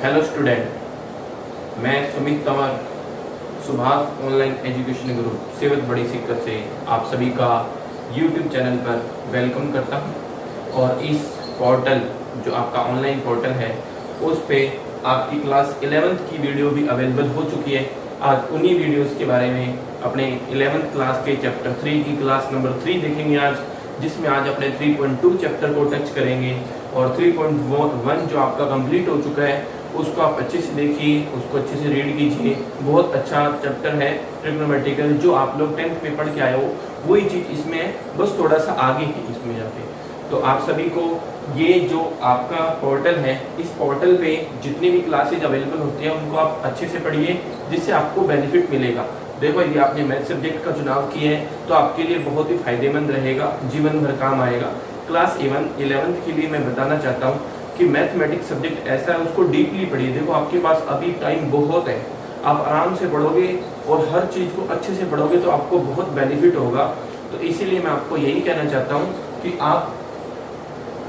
Hello student, मैं Sumit Tanwar Subhash online education गुरु सेवत बड़ी सिक्कर से आप सभी का यूट्यूब चैनल पर वेलकम करता हूं। और इस पोर्टल जो आपका ऑनलाइन पोर्टल है उस पे आपकी क्लास 11th की वीडियो भी अवेलेबल हो चुकी है। आज उन्हीं वीडियोस के बारे में अपने 11th क्लास के चैप्टर 3 की क्लास नंबर 3 देखेंगे आज, जिसमें आज अपने 3.2 चैप्टर को टच करेंगे। और 3.1 जो आपका कंप्लीट हो चुका है उसको आप अच्छे से देखिए, उसको अच्छे से रीड कीजिए। बहुत अच्छा चैप्टर है ट्रिग्नोमेट्रिकल, जो आप लोग 10th में पढ़ के आए हो वही चीज़ इसमें है, बस थोड़ा सा आगे है इसमें जाके। तो आप सभी को ये जो आपका पोर्टल है, इस पोर्टल पे जितनी भी क्लासेज अवेलेबल होती हैं उनको आप अच्छे से पढ़िए, जिससे आपको बेनिफिट मिलेगा। देखो, यदि आपने मैथ सब्जेक्ट का चुनाव किया है तो आपके लिए बहुत ही फायदेमंद रहेगा, जीवन भर काम आएगा। क्लास 11th के लिए मैं बताना चाहता हूँ कि मैथमेटिक्स सब्जेक्ट ऐसा है, उसको डीपली पढ़िए। देखो, आपके पास अभी टाइम बहुत है, आप आराम से पढ़ोगे और हर चीज़ को अच्छे से पढ़ोगे तो आपको बहुत बेनिफिट होगा। तो इसीलिए मैं आपको यही कहना चाहता हूँ कि आप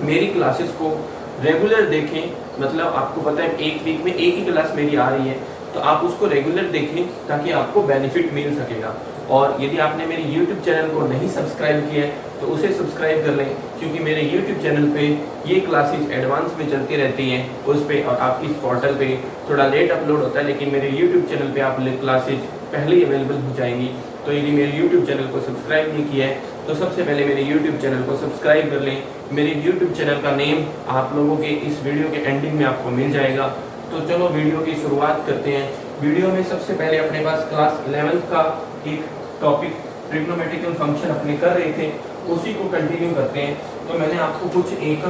मेरी क्लासेस को रेगुलर देखें। मतलब आपको पता है एक वीक में एक ही क्लास मेरी आ रही है, तो आप उसको रेगुलर देखें ताकि आपको बेनिफिट मिल सकेगा। और यदि आपने मेरे YouTube चैनल को नहीं सब्सक्राइब किया है तो उसे सब्सक्राइब कर लें, क्योंकि मेरे YouTube चैनल पे ये क्लासेस एडवांस में चलती रहती हैं उस पे। और आपकी इस पोर्टल पे थोड़ा लेट अपलोड होता है, लेकिन मेरे YouTube चैनल पे आप क्लासेज पहले ही अवेलेबल हो जाएंगी। तो यदि मेरे YouTube चैनल को सब्सक्राइब नहीं किया है तो सबसे पहले मेरे YouTube चैनल को सब्सक्राइब कर लें। मेरे YouTube चैनल का नेम आप लोगों के इस वीडियो के एंडिंग में आपको मिल जाएगा। तो चलो वीडियो की शुरुआत करते हैं। वीडियो में सबसे पहले अपने पास क्लास 11th का एक टॉपिक ट्रिग्नोमेट्रिकल फंक्शन अपने कर रहे थे, उसी को कंटिन्यू करते हैं। तो मैंने आपको कुछ एक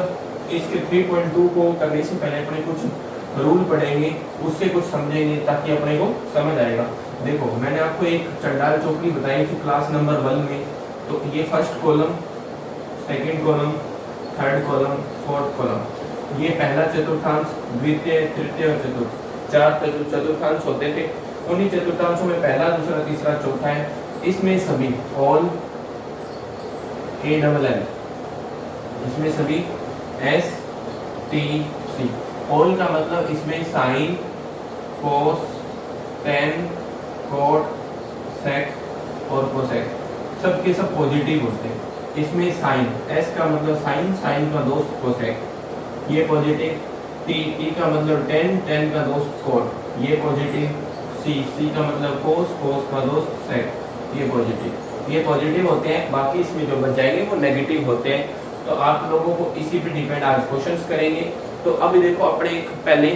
इसके 3.2 को करने से पहले अपने कुछ रूल पढ़ेंगे, उससे कुछ समझेंगे ताकि अपने को समझ आएगा। देखो, मैंने आपको एक चंडाल चौकड़ी बताई थी क्लास नंबर 1 में। तो ये first column, second column, third column, fourth column, ये पहला चतुर्थांश, द्वितीय, तृतीय और चतुर्थ, 4 चतुर्थांश होते थे। उन्हीं चतुर्थांशों में पहला, दूसरा, तीसरा, चौथा है। इसमें सभी ऑल ALL, इसमें सभी STC। ऑल का मतलब इसमें साइन, कोस, टेन, कोट, सेक और कोसेक सब के सब पॉजिटिव होते हैं। इसमें साइन, S का मतलब साइन, साइन का दोस्त कोसेक, ये पॉजिटिव। T का मतलब टेन, टेन का दोस्त कोट, ये पॉजिटिव। C का मतलब कोस, कोस का दोस्त सेक, ये पॉजिटिव होते हैं। बाकी इसमें जो बच जाएंगे वो नेगेटिव होते हैं। तो आप लोगों को इसी पे डिपेंड आज क्वेश्चंस करेंगे। तो अभी देखो, अपने पहले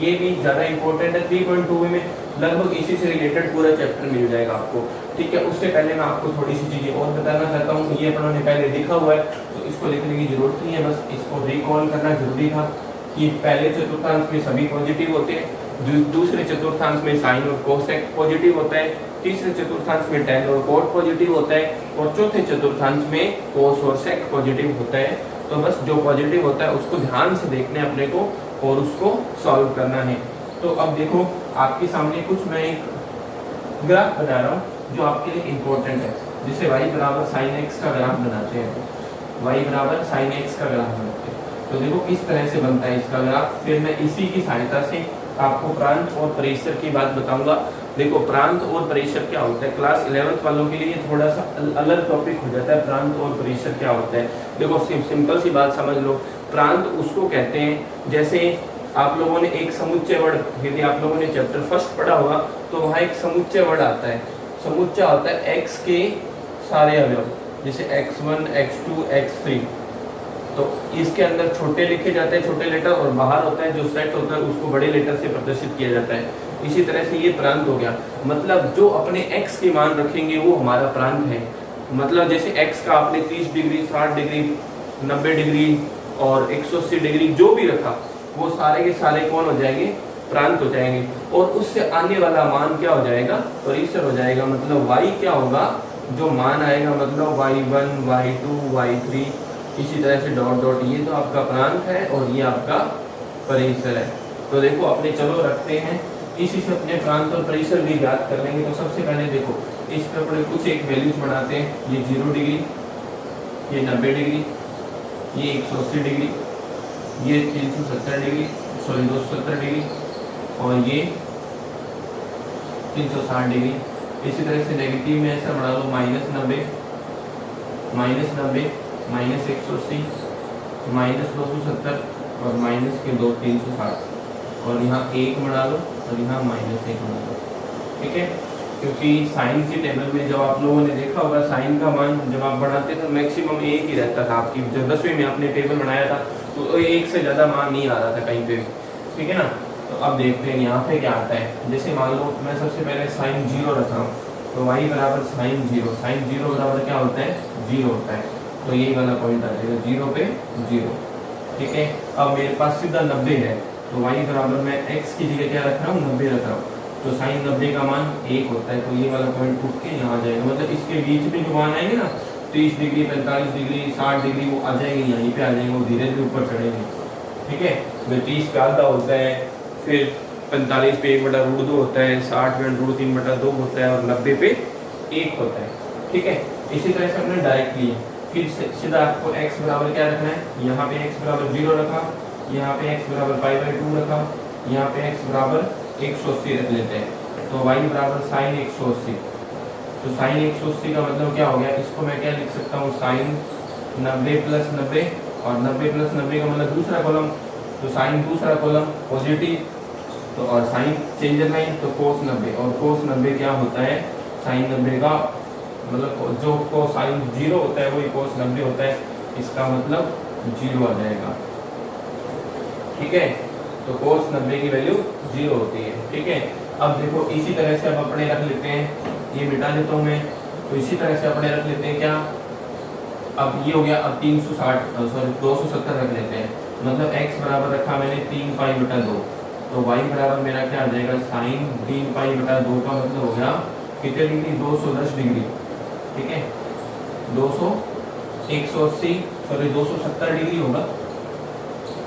ये भी ज़्यादा इंपॉर्टेंट है, 3.2 में लगभग इसी से रिलेटेड पूरा चैप्टर मिल जाएगा आपको, ठीक है। उससे पहले मैं आपको थोड़ी सी चीज़ें और बताना चाहता हूँ। ये अपनों ने पहले लिखा हुआ है तो इसको लिखने की जरूरत नहीं है, बस इसको रिकॉल करना जरूरी था कि पहले चतुर्थांश में सभी पॉजिटिव होते हैं, दूसरे चतुर्थांश में साइन और कोसेक पॉजिटिव होता है, तीसरे चतुर्थांश में टेन और कोट पॉजिटिव होता है, और चौथे चतुर्थांश में कोस और सेक पॉजिटिव होता है। तो बस जो पॉजिटिव होता है उसको ध्यान से देखना है अपने को और उसको सॉल्व करना है। तो अब देखो, आपके सामने कुछ मैं एक ग्राफ बना रहा हूँ जो आपके लिए इम्पोर्टेंट है, जिसे y बराबर साइन एक्स का ग्राफ बनाते हैं। y बराबर साइन एक्स का ग्राफ बनाते हैं। तो देखो किस तरह से बनता है इसका ग्राफ, फिर मैं इसी की सहायता से आपको प्रांत और परिसर की बात बताऊंगा। देखो, प्रांत और परिसर क्या होता है, क्लास 11th वालों के लिए थोड़ा सा अलग टॉपिक हो जाता है। प्रांत और परिसर क्या होता है, देखो सिंपल सी बात समझ लो। प्रांत उसको कहते हैं, जैसे आप लोगों ने एक समुच्चय वर्ड, यदि आप लोगों ने चैप्टर फर्स्ट पढ़ा होगा तो वहाँ एक समुच्चय वर्ड आता है। समुच्चय होता है x के सारे अवयव, जैसे x1, x2, x3। तो इसके अंदर छोटे लिखे जाते हैं, छोटे लेटर, और बाहर होता है जो सेट होता है उसको बड़े लेटर से प्रदर्शित किया जाता है। इसी तरह से ये प्रांत हो गया, मतलब जो अपने x के मान रखेंगे वो हमारा प्रांत है। मतलब जैसे x का आपने 30 डिग्री, 60 डिग्री, 90 डिग्री और 180 डिग्री जो भी रखा, वो सारे के सारे कौन हो जाएंगे, प्रांत हो जाएंगे। और उससे आने वाला मान क्या हो जाएगा, परिसर हो जाएगा। मतलब y क्या होगा, जो मान आएगा, मतलब y1, y2, y3, इसी तरह से डॉट डॉट, ये तो आपका प्रांत है और ये आपका परिसर है। तो देखो, अपने चलो रखते हैं, इसी से अपने प्रांत और परिसर भी याद कर लेंगे। तो सबसे पहले देखो, इस पर अपने कुछ एक वैल्यूज बनाते हैं। ये 0 डिग्री, ये 90 डिग्री, ये 180 डिग्री, ये 370 डिग्री, सॉरी 270 डिग्री, और ये 360 डिग्री। इसी तरह से नेगेटिव में ऐसा बना लो -90, -90, -180, -270 और माइनस के 2 360, और यहाँ 1 बना लो और यहाँ -1 बना लो। ठीक है, क्योंकि साइन की टेबल में जब आप लोगों ने देखा होगा साइन का मान जब आप बढ़ाते तो मैक्सिमम 1 ही रहता था। आपकी जब 10वीं में आपने टेबल बनाया था तो 1 से ज़्यादा मान नहीं आ रहा था कहीं पे भी। ठीक है ना, तो अब देखते हैं यहाँ पे क्या आता है। जैसे मान लो मैं सबसे पहले साइन 0 रख रहा हूँ, तो y बराबर साइन 0, साइन 0 बराबर क्या होता है 0 होता है, तो यही वाला पॉइंट आ जाएगा 0 पे 0। ठीक है, अब मेरे पास सीधा 90 है, तो y बराबर मैं x की जगह क्या रख रहा हूँ 90 रख रहा हूँ, तो साइन 90 का मान 1 होता है, तो ये वाला पॉइंट उठ के यहाँ आ जाएगा। मतलब इसके बीच में जो मान आएंगे ना 30 डिग्री 45 डिग्री 60 डिग्री वो आ जाएंगे, यहीं पे आ जाएंगे, वो धीरे धीरे ऊपर चढ़ेंगे। ठीक है, 30 पे आधा होता है, फिर 45 पे 1/√2 होता है, 60 पे √3/2 होता है, और 90 पे 1 होता है। ठीक है, इसी तरह से हमने डायरेक्ट लिए। फिर सीधा आपको x बराबर क्या रखना है, यहाँ पे x बराबर 0 रखा, यहाँ पे x बराबर π/2 रखा, यहाँ पे x बराबर 180 रख लेते हैं, तो y बराबर साइन 180। तो साइन 180 का मतलब क्या हो गया, इसको मैं क्या लिख सकता हूँ साइन 90 + 90, और 90 + 90 का मतलब दूसरा कॉलम, तो साइन दूसरा कॉलम पॉजिटिव, तो और साइन चेंजर लाइन तो कोस 90, और कोस 90 क्या होता है साइन 90 का मतलब जो कोसाइन 0 होता है वही कोस 90 होता है, इसका मतलब 0 आ जाएगा। ठीक है, तो कोस 90 की वैल्यू 0 होती है। ठीक है, अब देखो इसी तरह से अब अपने रख लेते हैं, ये मिटा देता हूँ मैं, तो इसी तरह से अपने रख लेते हैं क्या, अब ये हो गया, अब 270 रख लेते हैं, मतलब x बराबर रखा मैंने 3π/2, तो y बराबर मेरा क्या आ जाएगा साइन 3π/2 का मतलब हो गया कितने डिग्री 210 डिग्री। ठीक है, 270 डिग्री होगा।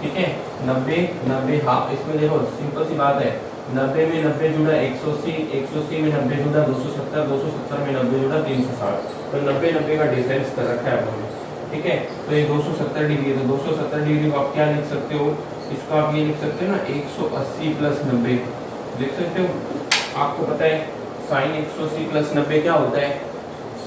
ठीक है, 90 90 हाफ, इसमें देखो सिंपल सी बात है, 90 में 90 जुड़ा 180, 180 में 90 जुड़ा 270, 270 में 90 जुड़ा 360, तो 90 90 का डिफरेंस कर रखा है हमने। ठीक है, तो ये 270 डिग्री, तो 270 डिग्री को आप क्या लिख सकते हो, इसको आप ये लिख सकते हो ना 180 + 90 लिख सकते हो। आपको पता है साइन 180 + 90 क्या होता है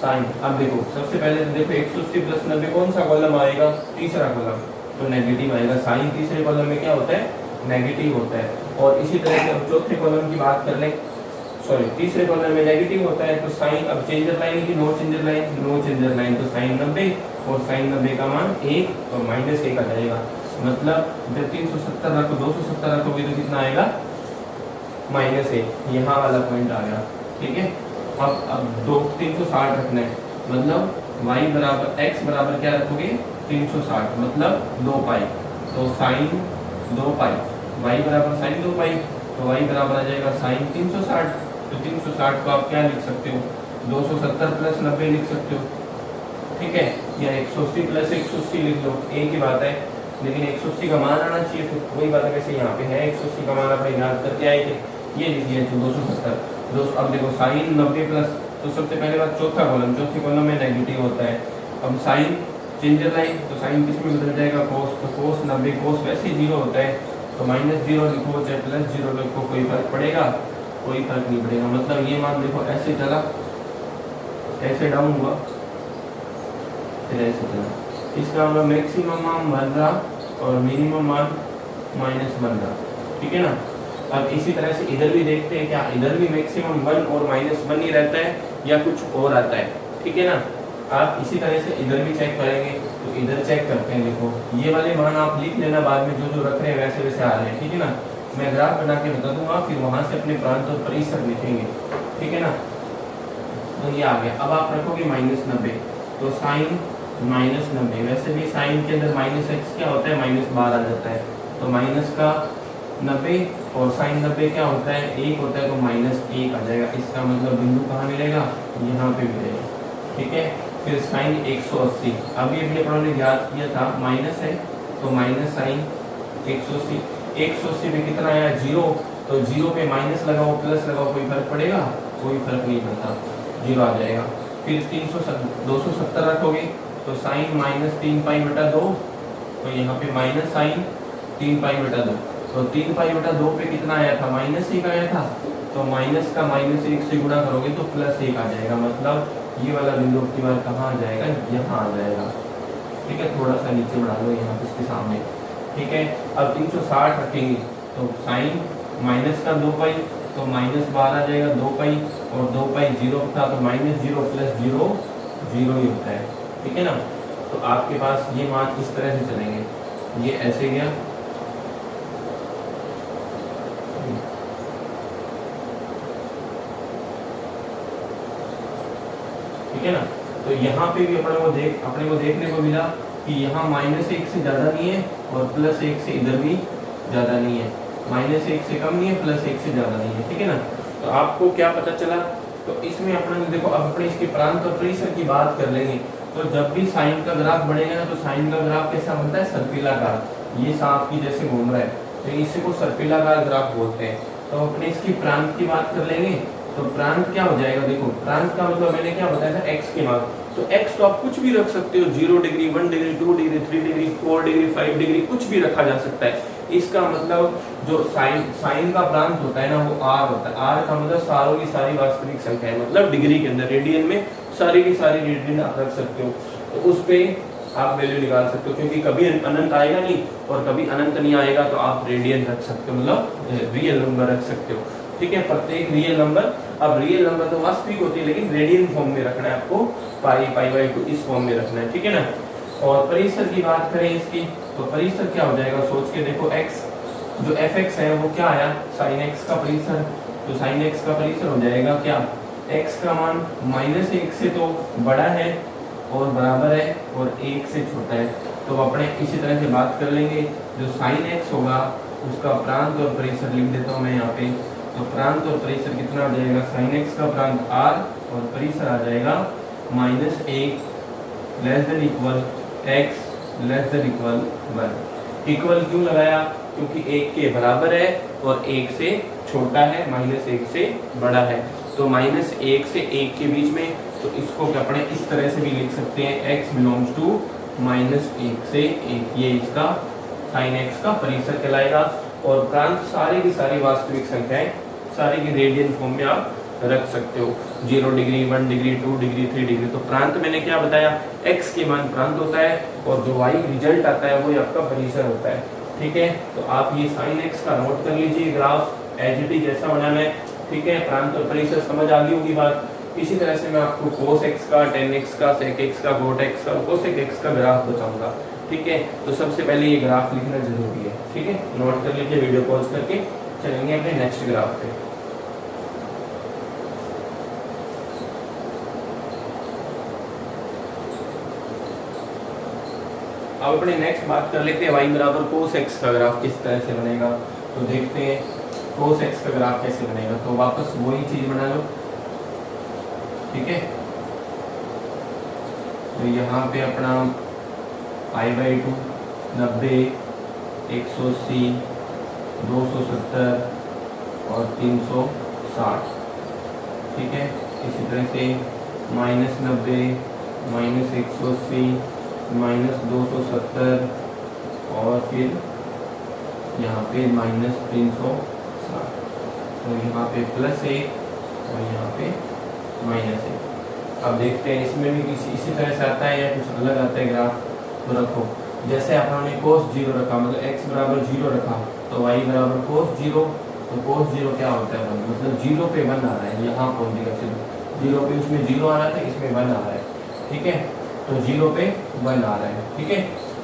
साइन। अब देखो सबसे पहले तो देखो 180 + 90 कौन सा कॉलम आएगा, तीसरा कॉलम, तो नेगेटिव आएगा। साइन तीसरे कॉलम में क्या होता है नेगेटिव होता है, और इसी तरह से अब चौथे कॉलम की बात कर लें, सॉरी तीसरे कॉलम में नेगेटिव होता है, तो साइन अब चेंजर लाइन की no changer line, no changer line, तो साइन 90 और साइन 90 का मान 1 और -1 आ जाएगा। मतलब जब 370 रखो 270 रखोगे तो कितना आएगा -1, यहाँ वाला पॉइंट आ गया। ठीक है, अब 360 रखना है, मतलब y बराबर x बराबर क्या रखोगे 360, मतलब 2π, तो साइन 2π, y बराबर साइन 2π, तो y बराबर आ जाएगा साइन 360, तो 360 को आप क्या लिख सकते हो 270 + 90 लिख सकते हो। ठीक है, या 180 + 180 लिख लो, एक ही बात है, लेकिन 180 का मान आना चाहिए, फिर वही बात है वैसे यहाँ पे है 180 का मान अपने याद करके आए थे, ये लिख दिया तो 270। अब देखो साइन 90 प्लस, तो सबसे पहले बात चौथा कॉलम, चौथे कॉलम में नेगेटिव होता है। अब साइन चेंजर लाइन, तो साइन किस में बदल जाएगा कोस, तो कोस 90, कोस वैसे ही 0 होता है, तो -0 लिखो चाहे +0 लिखो कोई फर्क पड़ेगा, कोई फर्क नहीं पड़ेगा। मतलब ये मान देखो ऐसे चला, ऐसे डाउन हुआ, फिर ऐसे चला, इसका मतलब मैक्सिमम मान 1 रहा और मिनिमम मान -1 रहा। ठीक है ना, अब इसी तरह से इधर भी देखते हैं, क्या इधर भी मैक्सिमम 1 और -1 ही रहता है या कुछ और आता है। ठीक है ना, आप इसी तरह से इधर भी चेक करेंगे, तो इधर चेक करते हैं। देखो ये वाले मान आप लिख लेना, बाद में जो जो रख रहे हैं वैसे वैसे आ रहे हैं। ठीक है ना, मैं ग्राफ बना के बता दूंगा, फिर वहां से अपने प्रांत और परिसर लिखेंगे। ठीक है ना, तो ये आ गया। अब आप रखोगे -90, तो साइन -90, वैसे भी साइन के अंदर -x क्या होता है -12 आ जाता है, तो माइनस का 90 और साइन 90 क्या होता है 1 होता है, तो -1 आ जाएगा। इसका मतलब बिंदु कहाँ मिलेगा, यहाँ पे मिलेगा। ठीक है, फिर साइन 180, अभी अपने पढ़ों ने याद किया था माइनस है, तो माइनस साइन 180, 180 में कितना आया 0, तो 0 पे माइनस लगाओ प्लस लगाओ कोई फर्क पड़ेगा, कोई फर्क नहीं पड़ता, 0 आ जाएगा। फिर 270 रखोगे, तो साइन -3π/2, तो यहाँ पे माइनस साइन 3π/2, तो 3 पाई/2 पे कितना आया था, -1 आया था। तो माइनस का -1 से गुणा करोगे तो +1 आ जाएगा, मतलब ये वाला बिंदु की बार कहाँ आ जाएगा, यहाँ आ जाएगा। ठीक है, थोड़ा सा नीचे बढ़ा लो यहाँ इसके सामने। ठीक है, अब 360 रखेंगे तो साइन माइनस का 2 पाई तो -12 आ जाएगा 2 पाई, और 2 पाई 0 था तो -0 + 0 0 ही होता है। ठीक है ना, तो आपके पास ये मान इस तरह से चलेंगे, ये ऐसे गया, ठीक है ना। तो यहाँ पे भी अपने को देखने को मिला कि यहाँ -1 से ज़्यादा नहीं है और +1 से इधर भी ज़्यादा नहीं है, -1 से कम नहीं है, +1 से ज़्यादा नहीं है। ठीक है ना, तो आपको क्या पता चला, तो इसमें अपने देखो अब अपने इसके प्रांत और परिसर की बात कर लेंगे। तो जब भी साइन का ग्राफ बढ़ेगा ना, तो साइन का ग्राफ कैसा बनता है, सर्पिलाकार, ये सांप की जैसे घूम रहा है, तो इसी को सर्पिलाकार ग्राफ बोलते हैं। तो अपने इसकी प्रांत की बात कर लेंगे, तो प्रांत क्या हो जाएगा, देखो प्रांत का मतलब मैंने क्या बताया था, x के मान। तो x तो आप कुछ भी रख सकते हो, 0 degree, 1 degree, 2 degree, 3 degree, 4 degree, 5 degree, कुछ भी रखा जा सकता है। इसका मतलब जो साइन का प्रांत होता है ना, वो r होता है। r का मतलब सारों की सारी वास्तविक संख्या है, मतलब डिग्री के अंदर, रेडियन में सारी की सारी रेडियन आप रख सकते हो, तो उस पे आप वैल्यू निकाल सकते हो, क्योंकि कभी अनंत आएगा नहीं और कभी अनंत नहीं आएगा, तो आप रेडियन रख सकते हो, मतलब रियल नंबर रख सकते हो। ठीक है, प्रत्येक रियल नंबर, अब रियल नंबर तो वास्तविक होती है, लेकिन रेडियन फॉर्म में रखना है आपको, π/2 इस फॉर्म में रखना है। ठीक है ना, और परिसर की बात करें इसकी, तो परिसर क्या हो जाएगा, सोच के देखो, x जो fx है वो क्या आया, sin x का परिसर, तो sin x का परिसर हो जाएगा क्या, x का मान -1 से तो बड़ा है और बराबर है और 1 से छोटा है। तो अपने इसी तरह से बात कर लेंगे, जो sin x होगा उसका प्रांत और परिसर लिख देता हूँ मैं यहाँ पे। तो प्रांत और परिसर कितना आ जाएगा, sin x का प्रांत r और परिसर आ जाएगा -1 < x < 1। इक्वल क्यों लगाया, क्योंकि 1 के बराबर है और 1 से छोटा है, -1 से बड़ा है। तो -1 से 1 के बीच में, तो इसको अपने इस तरह से भी लिख सकते हैं, x बिलोंग्स टू -1 से 1, ये इसका sin x का परिसर कहलाएगा। और प्रांत सारी की सारी वास्तविक संख्याएं सारी की रेडियन फॉर्म में आप रख सकते हो, 0 डिग्री, 1 डिग्री, 2 डिग्री, 3 डिग्री। तो प्रांत मैंने क्या बताया, x के मान प्रांत होता है और जो y रिजल्ट आता है वो आपका परिसर होता है। ठीक है, तो आप ये sin x का नोट कर लीजिए, ग्राफ एज इट इज जैसा बनाना है। ठीक है, प्रांत और परिसर समझ आ गई होगी बात। इसी तरह से मैं आपको cos x का, tan x का, sec x का, cot x का, cosec x का ग्राफ बताऊंगा। ठीक है, तो सबसे पहले ये ग्राफ लिखना जरूरी है। ठीक है, नोट कर लीजिए, वीडियो पॉज करके चलेंगे अपने नेक्स्ट ग्राफ पे। अब अपने नेक्स्ट बात कर लेते हैं, y बराबर cos x का ग्राफ किस तरह से बनेगा। तो देखते हैं cos x का ग्राफ कैसे बनेगा। तो वापस वही चीज बना लो। ठीक है, तो यहाँ पे अपना π/2, 90, 180, 270 और 360। ठीक है, इसी तरह से -90, -180, -270 और फिर यहाँ पे -360। तो यहाँ पे +1 और यहाँ पे -1। अब देखते हैं इसमें भी इसी तरह से आता है या कुछ अलग आता है ग्राफ। तो रखो, जैसे अपने cos 0 रखा, मतलब x बराबर 0 रखा, तो y बराबर cos 0। तो cos 0 क्या होता है, मतलब 0 पे 1 आ रहा है, यहाँ पहुँचेगा सिर्फ 0 पे, उसमें 0 आ रहा था, इसमें 1 आ रहा है। ठीक है, तो 0 पे 1 आ रहा है। ठीक है,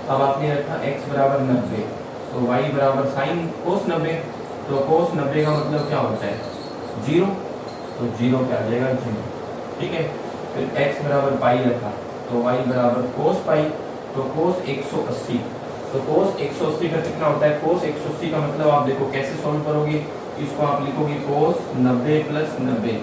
अब आपने रखा x बराबर 90, तो y बराबर sin cos 90। तो cos 90 का मतलब क्या होता है, 0, तो 0 पे आ जाएगा 0। ठीक है, फिर x बराबर पाई रखा, तो y बराबर cos पाई, तो cos 180। तो cos 180 का कितना होता है, cos 180 का मतलब आप देखो कैसे सॉल्व करोगे, इसको आप लिखोगे cos 90 + 90।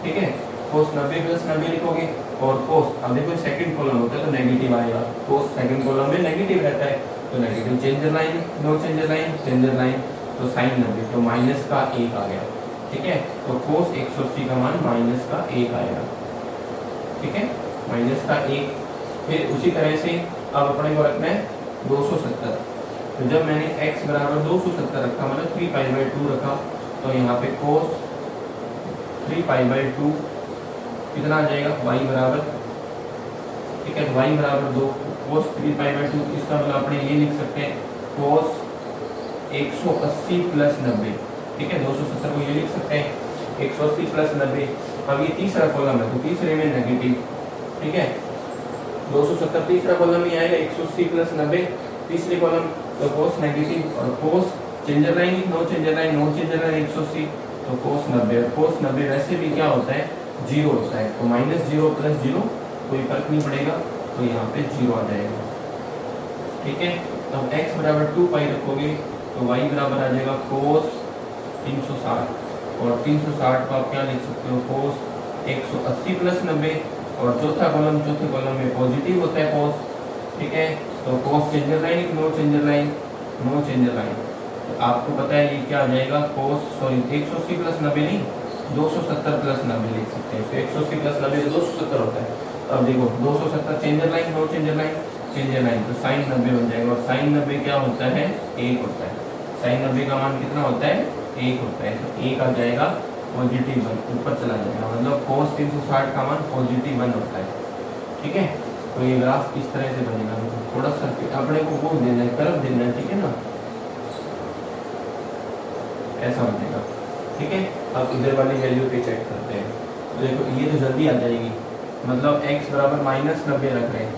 ठीक है, cos 90 + 90 लिखोगे, और cos, अब देखो सेकंड कॉलम होता है तो नेगेटिव आएगा, cos सेकंड कॉलम में नेगेटिव रहता है, तो negative changer line, no changer line, changer line, तो sin 90, तो माइनस का 1 आ गया। ठीक है, तो cos 180 का मान -1 आएगा। ठीक है, -1। फिर उसी तरह से अब अपने को रखना है 270। तो जब मैंने x बराबर 270 रखा मतलब 3π/2 रखा, तो यहाँ पे cos 3π/2 कितना आ जाएगा y बराबर, ठीक है, y बराबर 2 cos 3π/2, इसका मतलब अपने ये लिख सकते हैं cos 180 + 90, ठीक है, 270 को ये लिख सकते हैं 180 + 90। अब ये तीसरा कॉलम है तो तीसरे में नेगेटिव, ठीक है, 270 तीसरा कॉलम में आएगा, 180 + 90 तीसरे कॉलम, तो cos नेगेटिव और cos changer line, no changer line, no changer line 180, तो cos 90, और cos 90 वैसे भी क्या होता है, 0 होता है, तो -0 + 0 कोई फर्क नहीं पड़ेगा, तो यहाँ पे 0 आ जाएगा, ठीक है। अब x बराबर 2π रखोगे तो y बराबर आ जाएगा cos 360, और 360 को आप क्या लिख सकते हो, cos 180 + 90, और चौथे कॉलम में पॉजिटिव होता है cos, ठीक है, तो cos changer line, no changer line, no changer line, तो आपको पता है ये क्या आ जाएगा, cos 180 + 90 नहीं, 270 + 90 लिख सकते हैं, तो 180 + 90 तो 270 होता है। अब देखो 270 changer line, no changer line, changer line, तो sin 90 बन जाएगा, और sin 90 क्या होता है, 1 होता है, sin 90 का मान कितना होता है, 1 होता है, तो 1 आ जाएगा, पॉजिटिव 1 ऊपर चला जाएगा, मतलब cos 360 का मान पॉजिटिव 1 होता है, ठीक है। तो ये ग्राफ इस तरह से बनेगा, थोड़ा सा अपने को वो देना है, कर्व देना है, ठीक है ना, ऐसा बनेगा, ठीक है। अब इधर वाली वैल्यू पे चेक करते हैं, तो देखो ये तो जल्दी आ जाएगी, मतलब x बराबर -90 रख रहे हैं,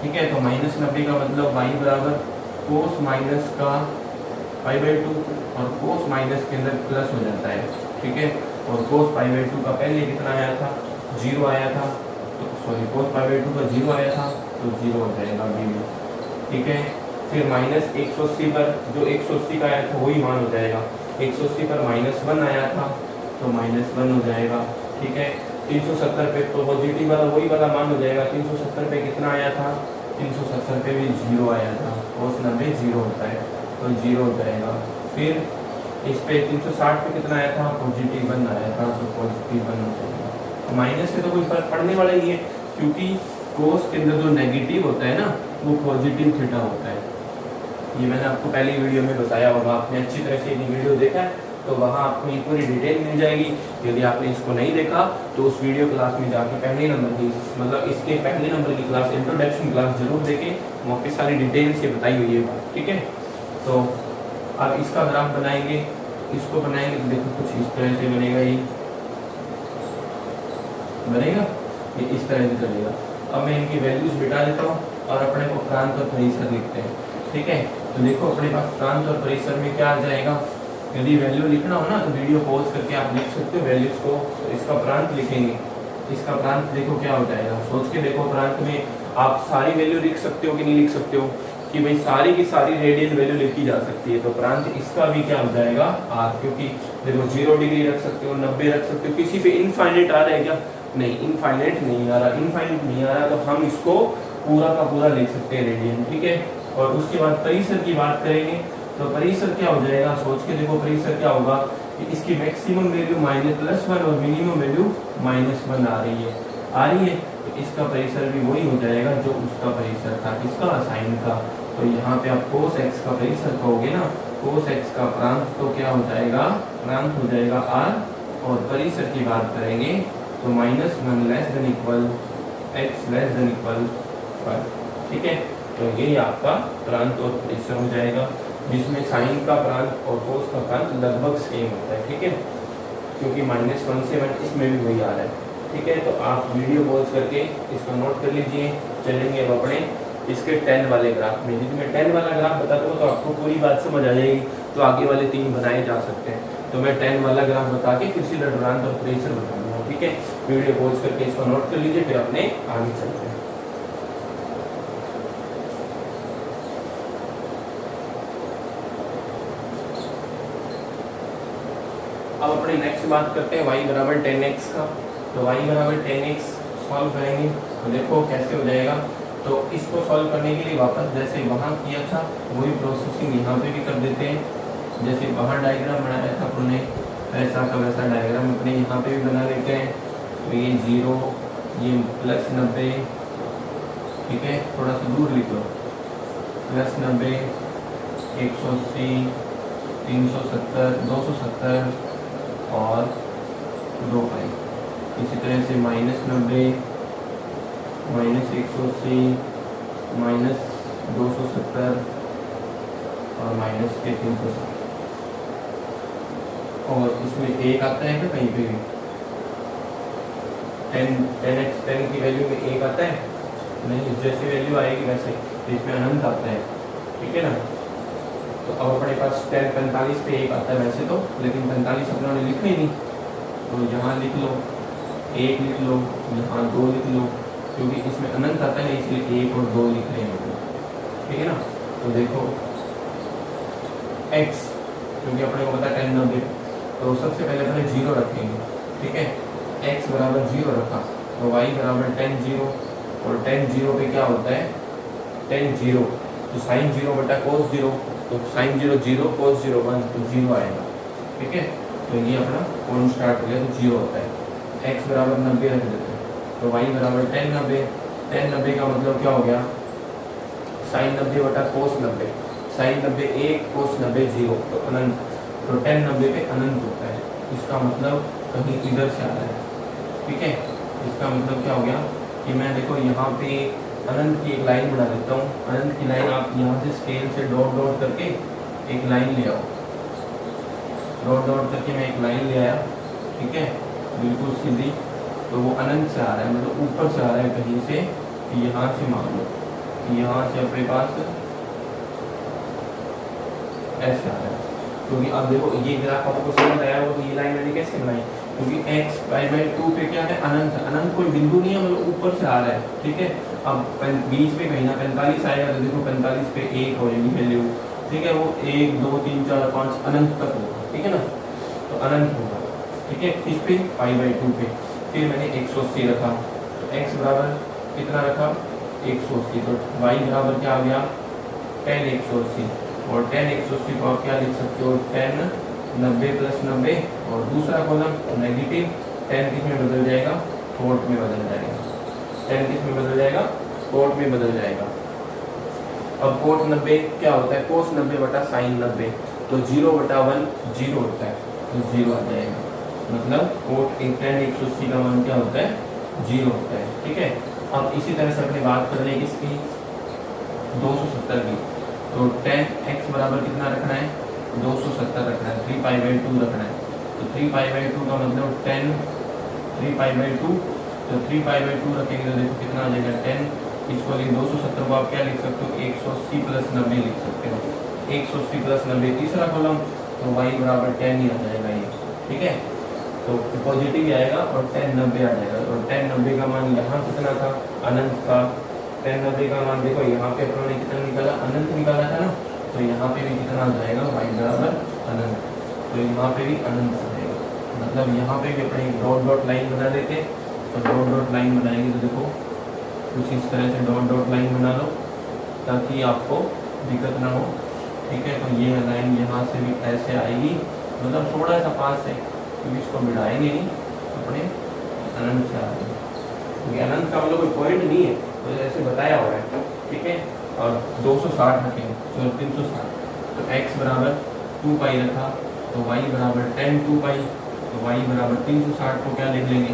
ठीक है, तो -90 का मतलब y बराबर cos माइनस का π/2, और cos माइनस के अंदर प्लस हो जाता है, ठीक है, और cos π/2 का पहले कितना आया था, 0 आया था, तो सॉरी cos π/2 का 0 आया था, तो 0 हो जाएगा अभी भी, ठीक है। फिर -180 पर जो 180 का आया था वही मान हो जाएगा, 180 पर -1 आया था तो -1 हो जाएगा, ठीक है। 370 पे तो पॉजिटिव वाला वही वाला मान हो जाएगा, 370 पे कितना आया था, 370 पे भी 0 आया था, cos 90 0 होता है, तो 0 हो जाएगा। फिर इस पे 360 पे कितना आया था, पॉजिटिव 1 आया था, तो पॉजिटिव 1 हो जाएगा। माइनस से तो कोई फर्क पड़ने वाला ही है, क्योंकि cos के अंदर जो नेगेटिव होता है ना वो पॉजिटिव थीटा होता है, ये मैंने आपको पहली वीडियो में बताया होगा, आपने अच्छी तरह से ये वीडियो देखा है तो वहाँ आपको ये पूरी डिटेल मिल जाएगी। यदि आपने इसको नहीं देखा तो उस वीडियो क्लास में जाके पहले नंबर की, मतलब इसके पहले नंबर की क्लास, इंट्रोडक्शन क्लास जरूर देखें, वहाँ पे सारी डिटेल से बताई हुई है बात, ठीक है। तो अब इसका ग्राफ बनाएंगे, इसको बनाएंगे तो देखो कुछ इस तरह से बनेगा, ये बनेगा, ये इस तरह से चलेगा। अब मैं इनकी वैल्यूज बिठा देता हूँ और अपने को प्रांत और परिसर लिखते हैं, ठीक है। तो देखो अपने पास प्रांत और परिसर में क्या आ जाएगा, यदि वैल्यू लिखना हो ना तो वीडियो पॉज करके आप लिख सकते हो वैल्यूज को। तो इसका प्रांत लिखेंगे, इसका प्रांत देखो क्या हो जाएगा, सोच के देखो। प्रांत में आप सारी वैल्यू लिख सकते हो कि नहीं लिख सकते हो, कि भाई सारी की सारी रेडियन वैल्यू लिखी जा सकती है, तो प्रांत इसका भी क्या हो जाएगा r, क्योंकि देखो 0 डिग्री रख सकते हो, 90 रख सकते हो, किसी पे इनफाइनाइट आ रहा है क्या, नहीं इनफाइनाइट नहीं आ रहा, इनफाइनाइट नहीं आ रहा, तो हम इसको पूरा का पूरा लिख सकते हैं रेडियन, ठीक है। और उसके बाद परिसर की बात करेंगे, तो परिसर क्या हो जाएगा, सोच के देखो परिसर क्या होगा कि इसकी मैक्सिमम वैल्यू -1 और मिनिमम वैल्यू -1 आ रही है, तो इसका परिसर भी वही हो जाएगा जो उसका परिसर था, किसका, साइन का। तो यहाँ पे आप cos x का परिसर कहोगे ना, cos x का प्रांत तो क्या हो जाएगा, प्रांत हो जाएगा r, और परिसर की बात करेंगे तो -1 < x <1, ठीक है। तो ये आपका प्रांत और परिसर हो जाएगा, जिसमें साइन का प्रांत और cos का प्रांत लगभग सेम होता है, ठीक है, क्योंकि -1 से 1 इसमें भी वही आ रहा है, ठीक है। तो आप वीडियो पॉज करके इसको नोट कर लीजिए। चलेंगे अब अपने इसके 10 वाले ग्राफ में। यदि मैं 10 वाला ग्राफ बताता हूँ तो आपको पूरी बात समझ आ जाएगी, तो आगे वाले 3 बनाए जा सकते हैं। तो मैं 10 वाला ग्राफ बता के फिर सीधा प्रांत और परिसर बता दूँगा, ठीक है। वीडियो पॉज करके इसको नोट कर लीजिए, फिर अपने आगे चलते हैं। अब अपने नेक्स्ट बात करते हैं y बराबर 10x का। तो y बराबर 10x सॉल्व करेंगे तो देखो कैसे हो जाएगा। तो इसको सॉल्व करने के लिए वापस जैसे वहाँ किया था वही प्रोसेसिंग यहाँ पे भी कर देते हैं। जैसे वहाँ डायग्राम बनाया था अपने, ऐसा का वैसा डायग्राम अपने यहाँ पे भी बना लेते हैं। तो ये 0, ये +90, ठीक है, थोड़ा सा दूर लिख लो, +90, 180, 370, 270 और 2 पाई। इसी तरह से -90, -180, -270 और -360। और इसमें 1 आता है क्या कहीं पे भी? 10 की वैल्यू में 1 आता है नहीं, जैसी वैल्यू आएगी वैसे इसमें अनंत आता है, ठीक है ना। तो अब अपने पास 45 पे 1 आता है वैसे तो, लेकिन 45 अपने ने लिखा ही नहीं, तो यहाँ लिख लो 1 लिख लो, यहाँ 2 लिख लो, क्योंकि इसमें अनंत आता है इसलिए 1 और 2 लिख रहे हैं, ठीक है ना। तो देखो x, क्योंकि अपने को पता है 10 90, तो सबसे पहले अपने 0 रखेंगे, ठीक है। x बराबर 0 रखा तो y बराबर 10 0, और 10 0 पे क्या होता है 10 0, तो साइन 0 बटा कोस 0, तो साइन 0 0, कोस 0 1, तो 0 आएगा, ठीक है। तो ये अपना पॉइंट स्टार्ट हो गया, तो 0 होता है। x बराबर 90 रख देते हैं, तो y बराबर 10 90, 10 90 का मतलब क्या हो गया साइन 90 बटा कोस 90, साइन 90 1, कोस 90 0, तो अनंत, तो 10 90 पे अनंत होता है। इसका मतलब कहीं इधर से आ रहा है, ठीक है। इसका मतलब क्या हो गया कि मैं देखो यहाँ पे अनंत की एक लाइन बना देता हूँ। अनंत की लाइन आप यहाँ से स्केल से डॉट डॉट करके एक लाइन ले आओ, डॉट डॉट करके मैं एक लाइन ले आया, ठीक है, बिल्कुल सीधी। तो वो अनंत से आ रहा है, मतलब ऊपर से आ रहा है कहीं से, यहाँ से मान लो यहाँ से अपने पास ऐसे आ रहा है। क्योंकि अब देखो ये ग्राफ आपको समझ आया हो, तो ये लाइन मैंने कैसे बनाई, क्योंकि x /2 पे क्या है अनंत है, अनंत कोई बिंदु नहीं है, मतलब ऊपर से आ रहा है, ठीक है। अब बीच में कहीं ना 45 आएगा, तो देखो 45 पे 1 होगी वैल्यू, ठीक है, वो 1 2 3 4 5 अनंत तक होगा, ठीक है ना, तो अनंत होगा, ठीक है। इस पे pi/2 पे फिर मैंने 180 रखा, तो x बराबर कितना रखा 180, तो y बराबर क्या आ गया 10 180, और 10 180 को आप क्या लिख सकते हो 10 90 + 90, और दूसरा कॉलम नेगेटिव 10 किस में बदल जाएगा कोट में बदल जाएगा, 10 किस में बदल जाएगा कोट में बदल जाएगा। अब कोट 90 क्या होता है कोस 90 बटा साइन 90, तो 0/1 0 होता है, तो 0 आ जाएगा, मतलब कोट 10 180 का मान क्या होता है 0 होता है, ठीक है। अब इसी तरह से अपने बात कर रहे हैं किसकी 270 की, तो 10x बराबर कितना रखना है 270 रखना है, 3π/2 रखना है, तो 3π/2 का मतलब 10 3π/2, तो 3π/2 रखेंगे तो देखो कितना आ जाएगा 10, इसको लिए 270 को आप क्या लिख सकते हो 180 + 90 लिख सकते हो, 180 + 90 तीसरा कॉलम, तो y बराबर 10 ही आ जाएगा ये, ठीक है। तो पॉजिटिव ही आएगा और 10 90 आ जाएगा, और 10 90 का मान यहाँ कितना था अनंत का, 10 90 का मान देखो यहाँ पे अपनों ने कितना निकाला अनंत निकाला था ना, तो यहाँ पे भी कितना आ जाएगा y बराबर अनंत, तो यहाँ पे भी अनंत आ जाएगा, मतलब यहाँ पे भी अपने डॉट डॉट लाइन बना देते, तो डॉट डॉट लाइन बनाएंगे तो देखो कुछ इस तरह से डॉट डॉट लाइन बना लो ताकि आपको दिक्कत ना हो, ठीक है। तो ये लाइन यहाँ से भी ऐसे आएगी, मतलब थोड़ा सा पास है, क्योंकि इसको मिलाएंगे नहीं अपने अनंत से आएंगे, क्योंकि अनंत का मतलब कोई पॉइंट नहीं है, तो ऐसे बताया हुआ है, ठीक है। और 260 रखेंगे तो 360, तो x बराबर 2π रखा, तो y बराबर 10 2π, तो y बराबर 360 को क्या लिख लेंगे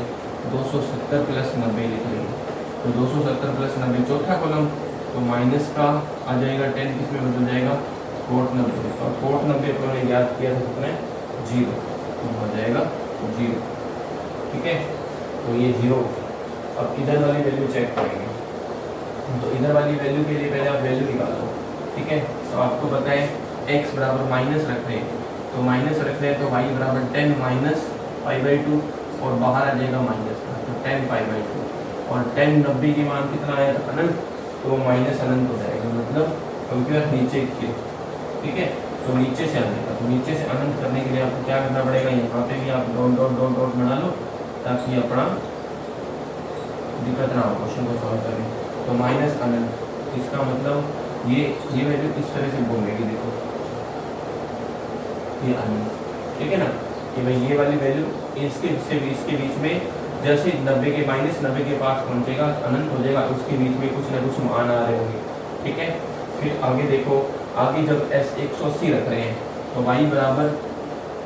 270 + 90 लिख लेंगे, तो 270 + 90 चौथा कॉलम, तो माइनस का आ जाएगा 10 किस में बदल जाएगा कोट 90, और कोट 90 को हमने याद किया था कितने 0, तो हो जाएगा 0, ठीक है। तो ये 0, अब इधर वाली वैल्यू चेक करेंगे, तो इधर वाली वैल्यू के लिए पहले आप वैल्यू निकालो, ठीक है। तो आपको पता है x बराबर माइनस रख रहे हैं, तो माइनस रख रहे हैं, तो y बराबर 10 - π/2, और बाहर आ जाएगा माइनस का, तो 10 π/2, और 10 90 की मान कितना आया था अनंत, तो वो माइनस अनंत हो जाएगा, मतलब कंप्यूटर नीचे की, ठीक है, तो नीचे से आ जाएगा, तो नीचे से अनंत करने के लिए आपको क्या करना पड़ेगा यहाँ पे भी आप डॉट डॉट डॉट डॉट बना लो ताकि अपना दिक्कत ना हो क्वेश्चन को सॉल्व करें, तो माइनस अनंत, इसका मतलब ये वैल्यू इस तरह से घूमेगी, देखो ये अनंत, ठीक है ना, कि भाई ये वाली वैल्यू इसके बीच में जैसे 90 के -90 के पास पहुंचेगा अनंत हो जाएगा, उसके बीच में कुछ ना कुछ मान आ रहे होंगे, ठीक है। फिर आगे देखो आगे जब s 180 रख रहे हैं तो y बराबर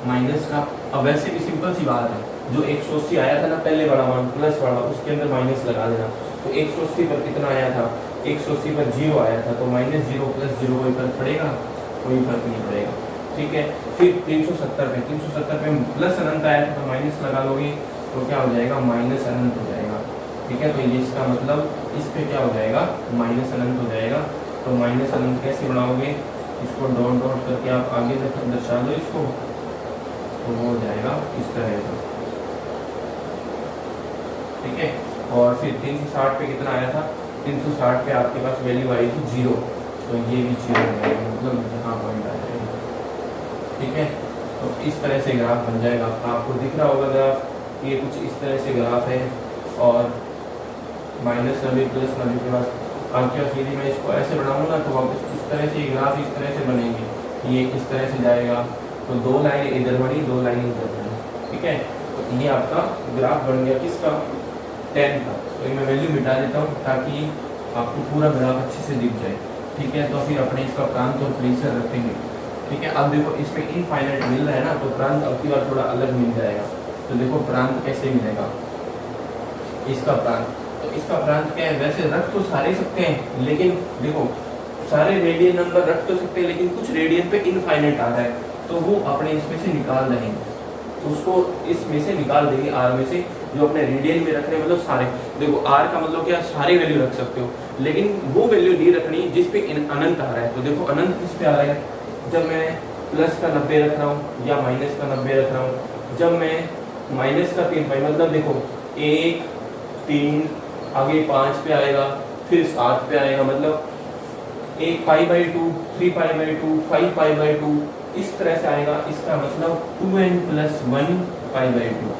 माइनस का, अब वैसे भी सिंपल सी बात है, जो 180 आया था ना पहले वाला मान प्लस वाला, उसके अंदर माइनस लगा देना। तो 180 पर कितना आया था, 180 पर 0 आया था, तो -0 + 0 कोई फर्क पड़ेगा, कोई फर्क नहीं पड़ेगा। ठीक है, फिर 370 पे प्लस अनंत आया था तो माइनस लगा लोगे तो क्या हो जाएगा, माइनस अनंत हो जाएगा। ठीक है, तो ये इसका मतलब इस पे क्या हो जाएगा, माइनस अनंत हो जाएगा। तो माइनस अनंत कैसे बनाओगे, इसको डॉट डॉट करके आप आगे तक दर्शा दो इसको, तो वो हो जाएगा इस तरह से। ठीक है, और फिर 360 पे कितना आया था, 360 पे आपके पास वैल्यू आई थी 0, तो ये भी 0 हो जाएगा, मतलब यहाँ पॉइंट आ जाएगा। ठीक है, तो इस तरह से ग्राफ बन जाएगा। आपको दिख रहा होगा ग्राफ, ये कुछ इस तरह से ग्राफ है, और -90 + 90 के बाद आपके पास यदि मैं इसको ऐसे बनाऊंगा तो वापस इस तरह से ग्राफ इस तरह से बनेंगे, ये इस तरह से जाएगा, तो 2 लाइन इधर बनी, 2 लाइन इधर बनी। ठीक है, तो ये आपका ग्राफ बन गया किसका, 10 का। तो मैं वैल्यू मिटा देता हूँ ताकि आपको पूरा ग्राफ अच्छे से दिख जाए। ठीक है, तो फिर अपने इसका प्रांत और परिसर रखेंगे। ठीक है, अब देखो इसमें इनफाइनाइट मिल रहा है ना, तो प्रांत अब की बार थोड़ा अलग मिल जाएगा। तो देखो प्रांत कैसे मिलेगा, इसका प्रांत, तो इसका प्रांत क्या है, वैसे रख तो सारे सकते हैं, लेकिन देखो सारे रेडियन नंबर रख तो सकते हैं, लेकिन कुछ रेडियन पे इनफाइनाइट आ रहा है, तो वो अपने इसमें से निकाल रहे हैं, तो उसको इसमें से निकाल देंगे आर में से, जो अपने रेडियन में रख रहे हैं, मतलब सारे। देखो आर का मतलब क्या, सारे वैल्यू रख सकते हो, लेकिन वो वैल्यू नहीं रखनी जिस पे अनंत आ रहा है। तो देखो अनंत किस पे आ रहा है, जब मैं प्लस का 90 रख रहा हूँ या माइनस का 90 रख रहा हूँ, जब मैं माइनस का 3 पाई, मतलब देखो 1 3 आगे 5 पे आएगा, फिर 7 पे आएगा, मतलब 1 π/2 3 π/2 5 π/2 इस तरह से आएगा। इसका मतलब 2n + 1 π/2,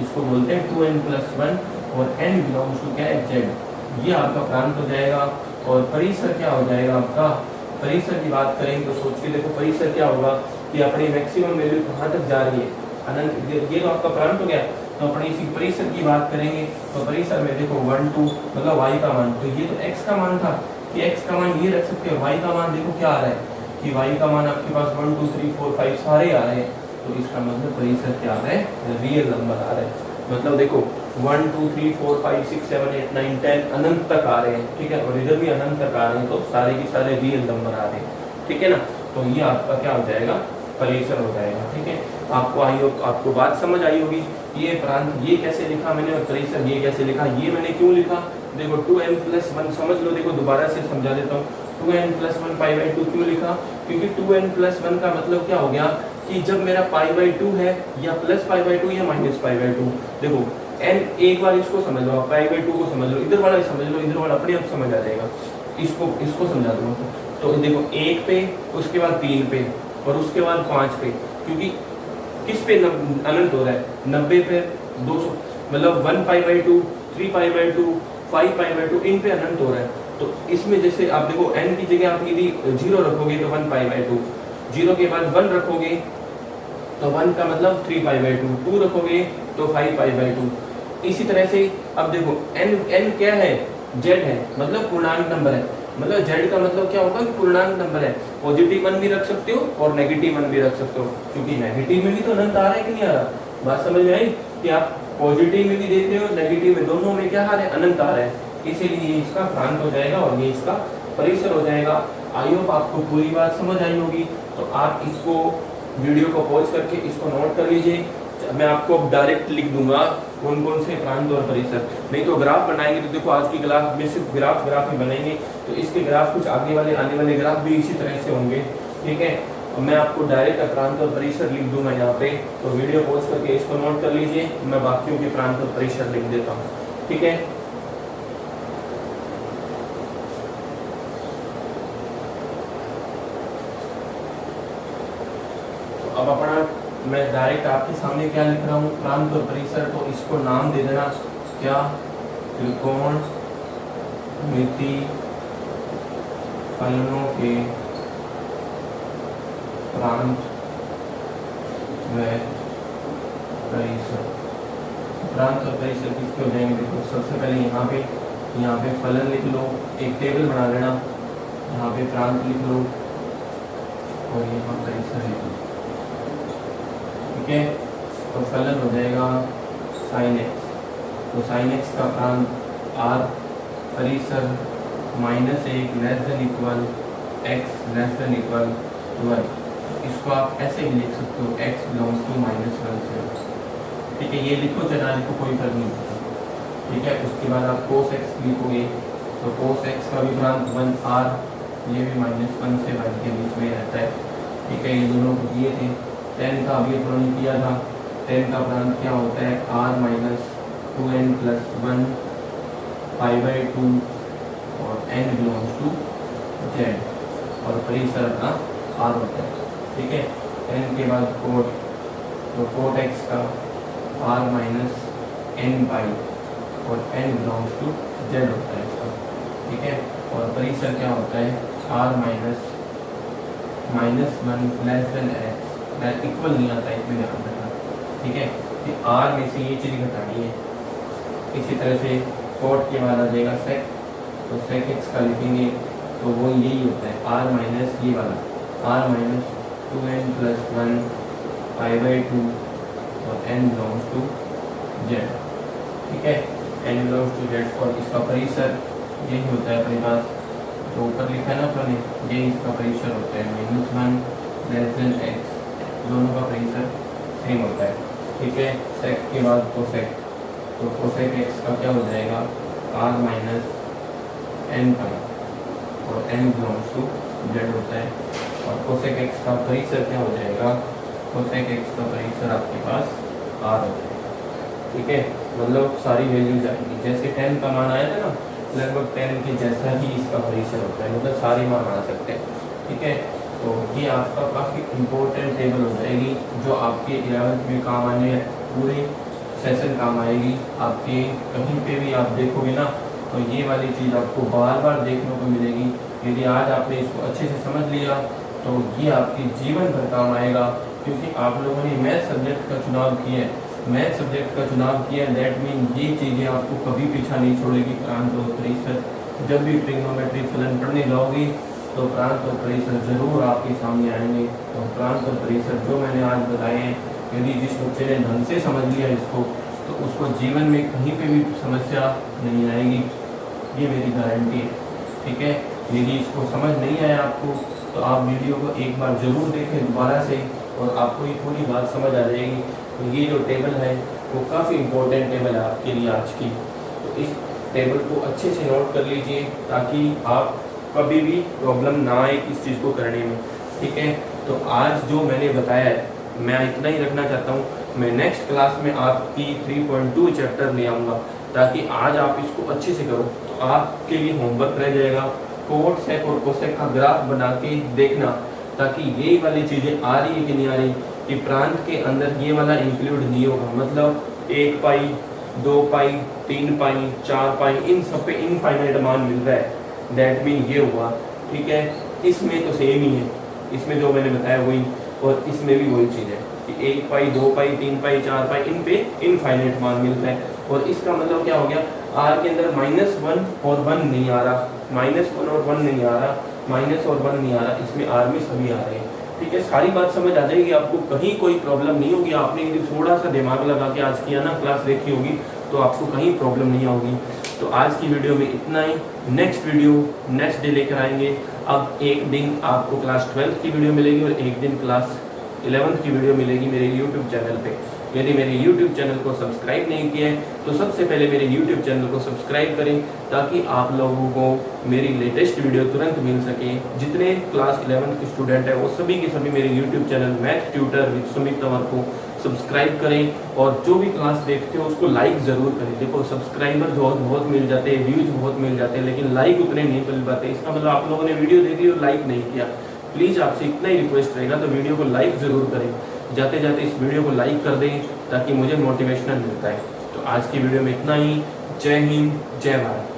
इसको बोलते हैं 2n + 1, और n बिलोंग्स टू क्या है, z। ये आपका प्रांत हो जाएगा। और परिसर क्या हो जाएगा आपका, परिसर की बात करें तो सोच के देखो, परिसर क्या होगा कि अपनी मैक्सिमम वैल्यू कहाँ तक जा रही है, अनंत। ये तो आपका प्रांत हो गया। तो अपने इसी परिसर की बात करेंगे तो परिसर में देखो 1 2 मतलब y का मान, तो ये तो x का मान था कि x का मान ये रख सकते हो, y का मान देखो क्या आ रहा है कि y का मान आपके पास 1 2 3 4 5 सारे आ रहे हैं। तो इसका मतलब परिसर क्या आ रहा है, रियल नंबर आ रहा है। मतलब देखो 1 2 3 4 5 6 7 8 9 10 अनंत तक आ रहे हैं। ठीक है, और इधर भी अनंत तक आ रहे हैं, तो सारे के सारे रियल नंबर आ रहे हैं। ठीक है ना, तो ये आपका क्या हो जाएगा, परिसर हो जाएगा। ठीक है, आपको बात समझ आई होगी। ये प्रांत ये कैसे लिखा मैंने, और परिसर ये कैसे लिखा, ये मैंने क्यों लिखा, देखो 2n + 1 समझ लो। देखो दोबारा से समझा देता हूँ, 2n + 1 π/2 क्यों लिखा, क्योंकि 2n + 1 का मतलब क्या हो गया कि जब मेरा π/2 है या +π/2 या -π/2, देखो n एक बार इसको समझ लो, π/2 को समझ लो, इधर वाला समझ लो, इधर वाला अपने आप समझ आ जाएगा। इसको समझा दो। तो देखो 1 पे, उसके बाद 3 पे, और उसके बाद 5 पे, क्योंकि किस पे अनंत हो रहा है, 90 पे 200, मतलब 1 π/2 3 π/2 5 π/2 इन पे अनंत हो रहा है। तो इसमें जैसे आप देखो n की जगह आप यदि 0 रखोगे तो 1 π/2, 0 के बाद 1 रखोगे तो 1 का मतलब 3 π/2, 2 रखोगे तो 5 π/2। इसी तरह से अब देखो n क्या है, z है, मतलब पूर्णांक नंबर है। मतलब z का मतलब क्या होगा कि पूर्णांक नंबर है। पॉजिटिव 1 भी रख सकते हो और नेगेटिव 1 भी रख सकते हो, क्योंकि नेगेटिव में भी तो अनंत आ रहा है कि नहीं आ रहा। बात समझ में आई कि आप पॉजिटिव में भी देख रहे हो, नेगेटिव में, दोनों में क्या आ रहा है, अनंत आ रहा है। इसीलिए ये इसका प्रांत हो जाएगा और ये इसका परिसर हो जाएगा। आई होप आपको पूरी बात समझ आई होगी। तो आप इसको वीडियो को पॉज करके इसको नोट कर लीजिए। मैं आपको डायरेक्ट लिख दूंगा कौन कौन से प्रांत और परिसर, नहीं तो ग्राफ बनाएंगे तो देखो आज की क्लास में सिर्फ ग्राफ ही बनेंगे, तो इसके ग्राफ कुछ आगे वाले आने वाले ग्राफ भी इसी तरह से होंगे। ठीक है, और मैं आपको डायरेक्ट प्रांत और परिसर लिख दूंगा यहाँ पे, तो वीडियो पॉज करके इसको नोट कर लीजिए। मैं बाकियों के प्रांत और परिसर लिख देता हूँ। ठीक है, तो अब अपना मैं डायरेक्ट आपके सामने क्या लिख रहा हूँ, प्रांत और परिसर, तो इसको नाम दे देना क्या, त्रिकोण मिति फलनों के प्रांत व परिसर। प्रांत और परिसर किसके हो जाएंगे, देखो सबसे पहले यहाँ पे फलन लिख लो, एक टेबल बना लेना, यहाँ पे प्रांत लिख लो, और यहाँ परिसर है 2। ठीक है, तो फलन हो जाएगा साइन एक्स। तो साइन एक्स का प्रांत आर, परिसर -1 less than equal x less than equal 1। इसको आप ऐसे भी लिख सकते हो x बिलोंग्स टू -1 से। ठीक है, ये लिखो चला लिखो कोई फर्क नहीं पड़ता। ठीक है, उसके बाद आप cos x लिखोगे तो cos x का भी प्रांत 1r, ये भी -1 से 1 के बीच में रहता है। ठीक है, ये दोनों को दिए थे। tan का अभी थोड़ा नहीं किया था। tan का प्रांत क्या होता है r - 2n + 1 π/2 और n बिलोंग्स टू z और परिसर अपना r होता है। ठीक है, n के बाद कोट, तो कोट x का r - n पाई और n बिलोंग्स टू z होता है इसका। ठीक है, और परिसर क्या होता है r - -1 less than x, equal नहीं आता है, इसमें ध्यान रखना। ठीक है, कि r में से ये चीज़ घटानी है। इसी तरह से कोट के बाद आ जाएगा सेक, तो सेक x का लिखेंगे तो वो यही होता है r माइनस ये वाला r - 2n + 1 π/2 और n बिलोंग्स टू z। ठीक है, n बिलोंग्स टू z और इसका परिसर यही होता है अपने पास जो ऊपर लिखा है ना अपने, ये इसका परिसर होता है -1 लेस देन x, दोनों का परिसर सेम होता है। ठीक है, सेक के बाद कोसेक, तो कोसेक x का क्या हो जाएगा r - n पाई और n बिलोंग्स टू z होता है। और कोसेक x का परिसर क्या हो जाएगा, कोसेक x का परिसर आपके पास r हो जाएगा। ठीक है, मतलब सारी वैल्यूज आएंगी, जैसे 10 का मान आया था ना, लगभग 10 के जैसा ही इसका परिसर होता है, मतलब सारे मान आ सकते हैं। ठीक है, तो ये आपका काफ़ी इम्पोर्टेंट टेबल हो जाएगी जो आपके 11th में काम आने पूरे सेशन काम आएगी। आपके कहीं पे भी आप देखोगे ना तो ये वाली चीज़ आपको बार बार देखने को मिलेगी। यदि आज आपने इसको अच्छे से समझ लिया तो ये आपके जीवन भर काम आएगा, क्योंकि आप लोगों ने मैथ सब्जेक्ट का चुनाव किया है। मैथ सब्जेक्ट का चुनाव किया दैट मीन ये चीज़ें आपको कभी पीछा नहीं छोड़ेगी। प्रांत और परिसर, जब भी ट्रिग्नोमेट्री फलन पढ़ने जाओगी तो प्रांत और परिसर जरूर आपके सामने आएंगे। तो प्रांत और परिसर जो मैंने आज बताए हैं, यदि जिस बच्चे ने ढंग से समझ लिया इसको तो उसको जीवन में कहीं पे भी समस्या नहीं आएगी, ये मेरी गारंटी है। ठीक है, यदि इसको समझ नहीं आया आपको तो आप वीडियो को एक बार जरूर देखें दोबारा से और आपको ये पूरी बात समझ आ जाएगी। तो ये जो टेबल है वो काफ़ी इम्पोर्टेंट टेबल है आपके लिए आज की, तो इस टेबल को अच्छे से नोट कर लीजिए ताकि आप कभी भी प्रॉब्लम ना आए इस चीज़ को करने में। ठीक है, तो आज जो मैंने बताया है मैं इतना ही रखना चाहता हूँ। मैं नेक्स्ट क्लास में आपकी 3.2 चैप्टर ले आऊँगा ताकि आज आप इसको अच्छे से करो। तो आपके लिए होमवर्क रह जाएगा कोट सेक और कोसेक का ग्राफ बना के देखना, ताकि यही वाली चीज़ें आ रही है कि नहीं आ रही, कि प्रांत के अंदर ये वाला इंक्लूड नहीं होगा, मतलब 1 पाई 2 पाई 3 पाई 4 पाई इन सब पे इनफाइनाइट मान मिल रहा है। दैट मीन ये हुआ। ठीक है, इसमें तो सेम ही है, इसमें जो मैंने बताया वही, और इसमें भी वही चीज़ है कि 1 पाई 2 पाई 3 पाई 4 पाई इन पे इनफाइनाइट मान मिलता है। और इसका मतलब क्या हो गया, आर के अंदर -1 और 1 नहीं आ रहा, -1 और 1 नहीं आ रहा, माइनस और 1 नहीं आ रहा, इसमें आर में सभी आ रहे हैं। ठीक है, सारी बात समझ आ जाएगी आपको, कहीं कोई प्रॉब्लम नहीं होगी। आपने यदि थोड़ा सा दिमाग लगा के आज किया ना, क्लास देखी होगी तो आपको कहीं प्रॉब्लम नहीं होगी। तो आज की वीडियो में इतना ही। नेक्स्ट वीडियो नेक्स्ट डे लेकर आएंगे। अब एक दिन आपको क्लास 12th की वीडियो मिलेगी और एक दिन क्लास 11th की वीडियो मिलेगी मेरे YouTube चैनल पे। यदि मेरे YouTube चैनल को सब्सक्राइब नहीं किया है तो सबसे पहले मेरे YouTube चैनल को सब्सक्राइब करें ताकि आप लोगों को मेरी लेटेस्ट वीडियो तुरंत मिल सके। जितने क्लास 11th के स्टूडेंट हैं वो सभी के सभी मेरे YouTube channel math tutor with Sumit Tanwar को सब्सक्राइब करें और जो भी क्लास देखते हो उसको लाइक ज़रूर करें। देखो सब्सक्राइबर बहुत मिल जाते हैं, व्यूज़ बहुत मिल जाते हैं, लेकिन लाइक उतने नहीं मिल पाते। इसका मतलब आप लोगों ने वीडियो देखी और लाइक नहीं किया। प्लीज़ आपसे इतना ही रिक्वेस्ट रहेगा, तो वीडियो को लाइक ज़रूर करें। जाते जाते इस वीडियो को लाइक कर दें ताकि मुझे मोटिवेशनल मिलता है। तो आज की वीडियो में इतना ही। जय हिंद, जय भारत।